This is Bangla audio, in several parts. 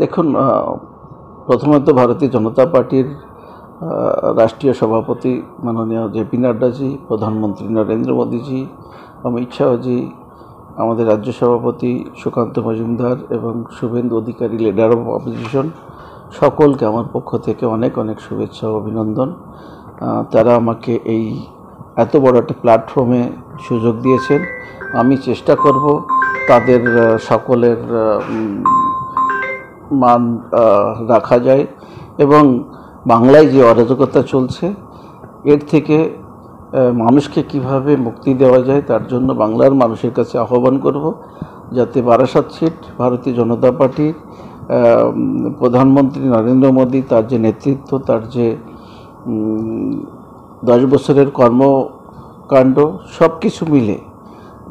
দেখুন, প্রথমত ভারতীয় জনতা পার্টির রাষ্ট্রীয় সভাপতি মাননীয় জেপি নাড্ডাজি, প্রধানমন্ত্রী নরেন্দ্র মোদীজি, অমিত শাহজি, আমাদের রাজ্য সভাপতি সুকান্ত মজুমদার এবং Suvendu Adhikari, leader of opposition, সকলকে আমার পক্ষ থেকে অনেক অনেক শুভেচ্ছা ও অভিনন্দন। তারা আমাকে এই এত বড় একটা প্ল্যাটফর্মে সুযোগ দিয়েছেন। আমি চেষ্টা করব তাদের সকলের মান রাখা যায় এবং বাংলায় যে অরাজকতা চলছে এর থেকে মানুষকে কিভাবে মুক্তি দেওয়া যায় তার জন্য বাংলার মানুষের কাছে আহ্বান করব, যাতে বারাসাত সিট ভারতীয় জনতা পার্টির প্রধানমন্ত্রী নরেন্দ্র মোদী, তার যে নেতৃত্ব, তার যে 10 বছরের কর্মকাণ্ড, সব কিছু মিলে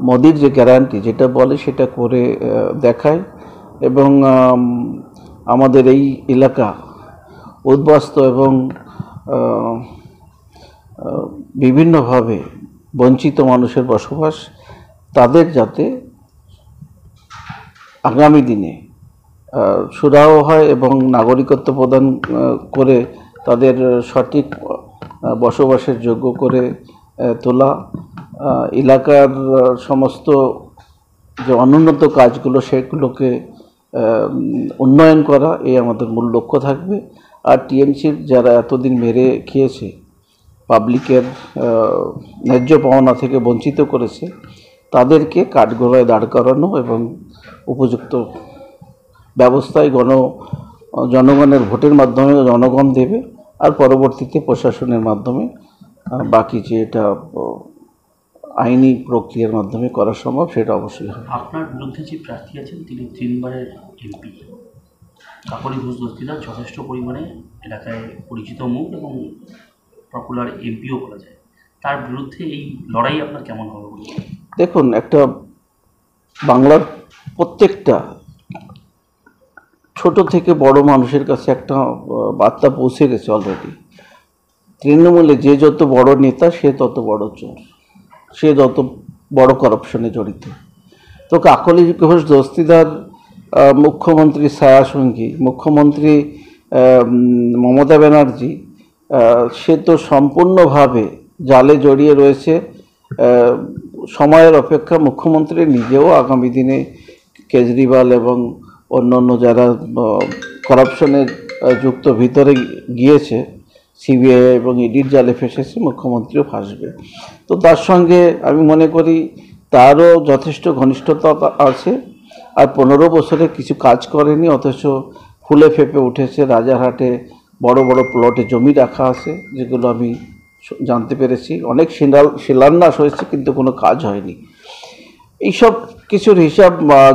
মোদির যে গ্যারান্টি যেটা বলে সেটা করে দেখায় এবং আমাদের এই এলাকা উদ্বাস্তু এবং বিভিন্নভাবে বঞ্চিত মানুষের বসবাস, তাদের যাতে আগামী দিনে সুরাহ হয় এবং নাগরিকত্ব প্রদান করে তাদের সঠিক বসবাসের যোগ্য করে তোলা, এলাকার সমস্ত যে অনুন্নত কাজগুলো সেগুলোকে উন্নয়ন করা, এই আমাদের মূল লক্ষ্য থাকবে। আর টিএমসির যারা এতদিন মেরে খেয়েছে, পাবলিকের ন্যায্য পাওনা থেকে বঞ্চিত করেছে, তাদেরকে কাঠগড়ায় দাঁড় করানো এবং উপযুক্ত ব্যবস্থায় জনগণের ভোটের মাধ্যমে জনগণ দেবে, আর পরবর্তীতে প্রশাসনের মাধ্যমে বাকি যে এটা আইনি প্রক্রিয়ার মাধ্যমে করা সম্ভব সেটা অবশ্যই হবে। আপনার বিরুদ্ধে যে প্রার্থী আছেন তিনি 3বারের এমপি কাকলি ঘোষ দস্তিদার, যথেষ্ট পরিমাণে এলাকায় পরিচিত মুখ এবং পপুলার এমপিও বলা যায়। তার বিরুদ্ধে এই লড়াই আপনার কেমন হবে? দেখুন, একটা বাংলার প্রত্যেকটা ছোট থেকে বড় মানুষের কাছে একটা বার্তা পৌঁছে গেছে অলরেডি। তৃণমূলে যে যত বড় নেতা সে তত বড় চোর, সে যত বড় করাপশনে জড়িত। তো কাকলি ঘোষ দস্তিদার মুখ্যমন্ত্রী ছায়াসঙ্গী, মুখ্যমন্ত্রী মমতা ব্যানার্জি, সে তো সম্পূর্ণভাবে জালে জড়িয়ে রয়েছে। সময়ের অপেক্ষা মুখ্যমন্ত্রী নিজেও আগামী দিনে কেজরিওয়াল এবং অন্যান্য যারা করাপশনের যুক্ত ভিতরে গিয়েছে, সিবিআই এবং ইডির জালে ফেসেছে, মুখ্যমন্ত্রীও ফাঁসবে। তো তার সঙ্গে আমি মনে করি তারও যথেষ্ট ঘনিষ্ঠতা আছে। আর 15 বছরে কিছু কাজ করেনি, অথচ ফুলে ফেঁপে উঠেছে। রাজারহাটে বড় বড় প্লটে জমি রাখা আছে, যেগুলো আমি জানতে পেরেছি। অনেক শিলান্যাস হয়েছে কিন্তু কোনো কাজ হয়নি। এইসব কিছুর হিসাব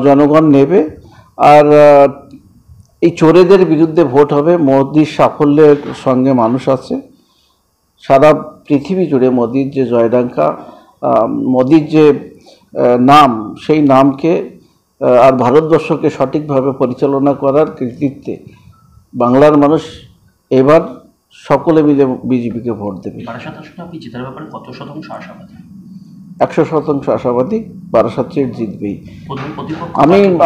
জনগণ নেবে। আর এই চোরেদের বিরুদ্ধে ভোট হবে। মোদির সাফল্যের সঙ্গে মানুষ আছে সারা পৃথিবী জুড়ে। মোদির যে জয়ডঙ্কা, মোদির যে নাম, সেই নামকে আর ভারতবর্ষকে সঠিকভাবে পরিচালনা করার কৃতিত্বে বাংলার মানুষ এবার সকলে মিলে বিজেপিকে ভোট দেবে। 100% আশাবাদী বারাসাত সিট জিতবেই।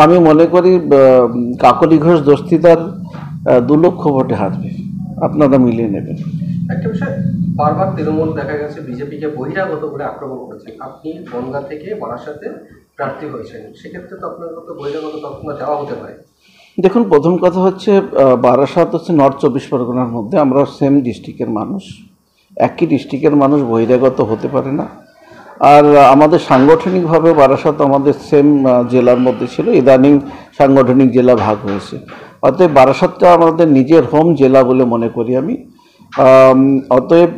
আমি মনে করি কাকলি ঘোষ দস্তিদার 2 লক্ষ ভোটে হারবে। আপনারা মিলিয়ে নেবেন। একটা বিষয়, বারবার তৃণমূল দেখা গেছে বিজেপিকে বহিরাগত করে আক্রমণ করেছে। আপনি বনগা থেকে বারাসাতে প্রার্থী হয়েছেন, সেক্ষেত্রে তো আপনার কত বহিরাগত তখন যাওয়া হতে পারে। দেখুন, প্রথম কথা হচ্ছে বারাসাত হচ্ছে নর্থ 24 পরগনার মধ্যে। আমরা সেম ডিস্ট্রিক্টের মানুষ, একই ডিস্ট্রিক্টের মানুষ, বহিরাগত হতে পারে না। আর আমাদের সাংগঠনিকভাবে বারাসাত আমাদের সেম জেলার মধ্যে ছিল, ইদানিং সাংগঠনিক জেলা ভাগ হয়েছে। অতএব বারাসাতটা আমাদের নিজের হোম জেলা বলে মনে করি আমি। অতএব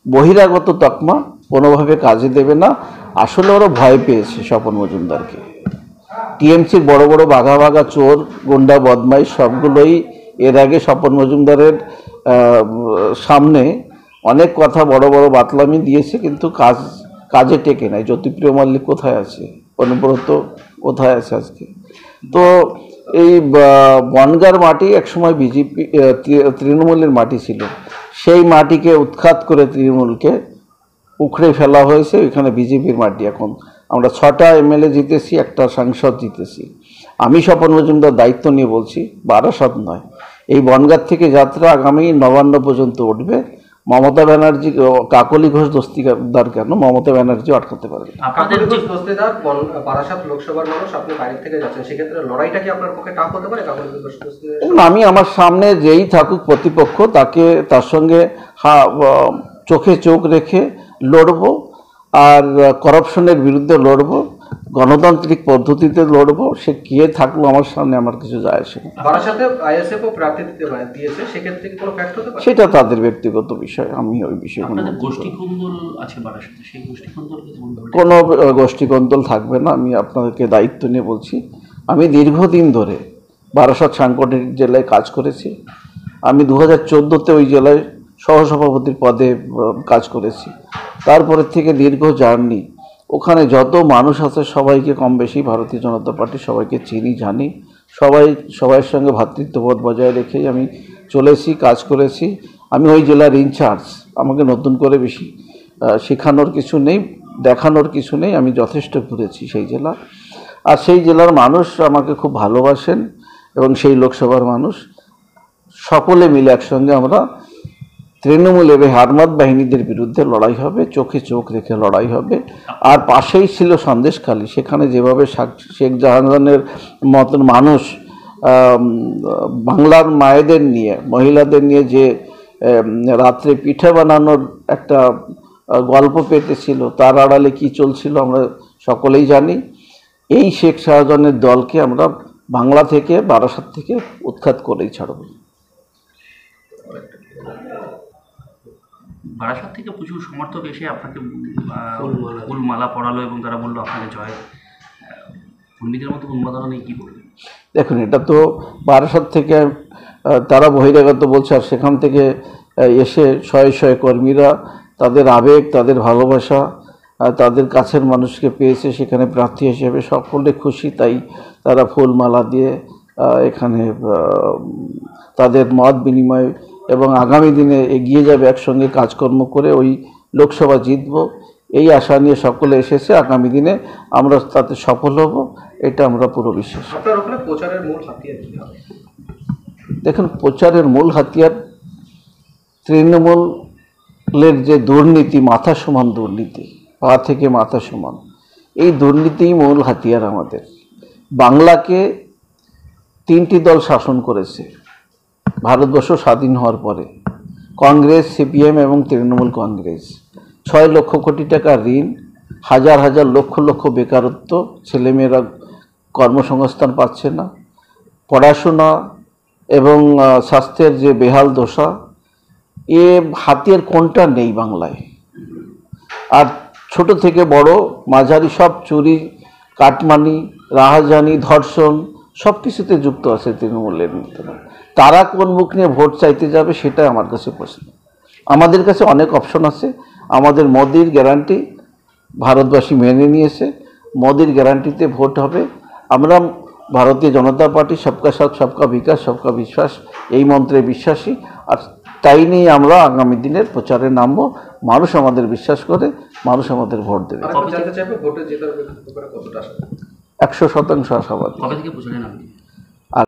বহিরাগত তকমা কোনোভাবে কাজে দেবে না। আসলে ওরা ভয় পেয়েছে স্বপন মজুমদারকে। টিএমসির বড় বড় বাঘা বাঘা চোর, গুন্ডা, বদমাইশ সবগুলোই এর আগে স্বপন মজুমদারের সামনে অনেক কথা বড় বড় বাতলামি দিয়েছে, কিন্তু কাজে টেকে নাই। জ্যোতিপ্রিয় মল্লিক কোথায় আছে? অনুব্রত কোথায় আছে আজকে? তো এই বনগার মাটি একসময় বিজেপি তৃণমূলের মাটি ছিল। সেই মাটিকে উৎখাত করে তৃণমূলকে উখড়ে ফেলা হয়েছে। এখানে বিজেপির মাটি। এখন আমরা 6টা এমএলএ জিতেছি, একটা সাংসদ জিতেছি। আমি স্বপন মজুমদার দায়িত্ব নিয়ে বলছি, বারাসাত নয়, এই বনগাঁ থেকে যাত্রা আগামী নবান্ন পর্যন্ত উঠবে। মমতা ব্যানার্জি, কাকলি ঘোষ দস্তিদার কেন, মমতা ব্যানার্জি আটকাতে পারবে না। আপনাদের কাকলি যে ঘোষ দস্তিদার বারাসাত লোকসভার মানুষ, আপনি বাইরে থেকে যাচ্ছেন, সেক্ষেত্রে লড়াইটা কি আপনার পক্ষে টাফ হতে পারে কাকলি ঘোষ দস্তিদার? এবং আমি আমার সামনে যেই থাকুক প্রতিপক্ষ, তার সঙ্গে চোখে চোখ রেখে লড়বো, আর করাপশনের বিরুদ্ধে লড়বো, গণতান্ত্রিক পদ্ধতিতে লড়বো। সে কে থাকলো আমার সামনে, আমার কিছু যায় আসে না। বারাসাতে আইএসএফ ও প্রার্থী দিয়েছে, সেক্ষেত্রে কি কোনো ফ্যাক্ট হতে পারে? সেটা তাদের ব্যক্তিগত বিষয়, আমি ওই বিষয়ে আপনাদের গোষ্ঠী কোন্দল আছে বারাসাতে, সেই গোষ্ঠী কোন্দলকে যেমন ধরে কোনো গোষ্ঠীকন্দল থাকবে না। আমি আপনাদেরকে দায়িত্ব নিয়ে বলছি, আমি দীর্ঘদিন ধরে বারাসাত সাংগঠনিক জেলায় কাজ করেছি। আমি 2014-তে ওই জেলায় সহসভাপতির পদে কাজ করেছি। তারপরের থেকে দীর্ঘ জার্নি, ওখানে যত মানুষ আছে সবাইকে কম বেশি ভারতীয় জনতা পার্টি সবাইকে চিনি, জানি। সবাইয়ের সঙ্গে ভ্রাতৃত্ববোধ বজায় রেখেই আমি চলেছি, কাজ করেছি। আমি ওই জেলার ইনচার্জ, আমাকে নতুন করে বেশি শেখানোর কিছু নেই, দেখানোর কিছু নেই। আমি যথেষ্ট ঘুরেছি সেই জেলা, আর সেই জেলার মানুষ আমাকে খুব ভালোবাসেন, এবং সেই লোকসভার মানুষ সকলে মিলে একসঙ্গে আমরা তৃণমূল এবং হারমাত বাহিনীদের বিরুদ্ধে লড়াই হবে, চোখে চোখ রেখে লড়াই হবে। আর পাশেই ছিল সন্দেশখালী, সেখানে যেভাবে শেখ জাহানের মতন মানুষ বাংলার মায়েদের নিয়ে, মহিলাদের নিয়ে যে রাত্রে পিঠে বানানোর একটা গল্প পেতেছিল, তার আড়ালে কি চলছিল আমরা সকলেই জানি। এই শেখ শাহজাহানের দলকে আমরা বাংলা থেকে, বারাসাত থেকে উৎখাত করেই ছাড়ব। বারাসাত থেকে প্রচুর সমর্থক এসে আপনাকে ফুলমালা পড়ালো এবং তারা বললো আপনাকে জয়। কর্মীদের মতো উন্মাদনা নেই, কী বলবেন? দেখুন, এটা তো বারাসাত থেকে তারা বহিরাগত বলছে, আর সেখান থেকে এসে শয়ে শয়ে কর্মীরা তাদের আবেগ, তাদের ভালোবাসা, তাদের কাছের মানুষকে পেয়েছে সেখানে প্রার্থী হিসেবে, সকলে খুশি। তাই তারা ফুলমালা দিয়ে এখানে তাদের মত বিনিময় এবং আগামী দিনে এগিয়ে যাবে, একসঙ্গে কাজকর্ম করে ওই লোকসভা জিতব, এই আশা নিয়ে সকলে এসেছে। আগামী দিনে আমরা তাতে সফল হব, এটা আমরা পুরো বিশ্বাস। আপনার ওখানে প্রচারের মূল হাতিয়ার কি হবে? দেখুন, প্রচারের মূল হাতিয়ার তৃণমূলের যে দুর্নীতি, মাথা সমান দুর্নীতি, পা থেকে মাথা সমান, এই দুর্নীতিই মূল হাতিয়ার আমাদের। বাংলাকে 3টি দল শাসন করেছে ভারতবর্ষ স্বাধীন হওয়ার পরে, কংগ্রেস, সিপিএম এবং তৃণমূল কংগ্রেস। 6 লক্ষ কোটি টাকা ঋণ, হাজার হাজার লক্ষ লক্ষ বেকারত্ব, ছেলেমেয়েরা কর্মসংস্থান পাচ্ছে না, পড়াশোনা এবং স্বাস্থ্যের যে বেহাল দশা, এ হাতিয়ার কোনটা নেই বাংলায়। আর ছোট থেকে বড় মাঝারি সব চুরি, কাটমানি, রাহাজানি, ধর্ষণ সব কিছুতে যুক্ত আছে তৃণমূলের নেতারা। তারা কোন মুখ নিয়ে ভোট চাইতে যাবে, সেটাই আমার কাছে প্রশ্ন। আমাদের কাছে অনেক অপশন আছে। আমাদের মোদির গ্যারান্টি ভারতবাসী মেনে নিয়েছে, মোদির গ্যারান্টিতে ভোট হবে। আমরা ভারতীয় জনতা পার্টি সবকা সাথ, সবকা বিকাশ, সবকা বিশ্বাস, এই মন্ত্রে বিশ্বাসী। আর তাই নিয়ে আমরা আগামী দিনের প্রচারে নামবো। মানুষ আমাদের বিশ্বাস করে, মানুষ আমাদের ভোট দেবে। 100% আশাবাদী। কবে থেকে প্রচারে নামবে?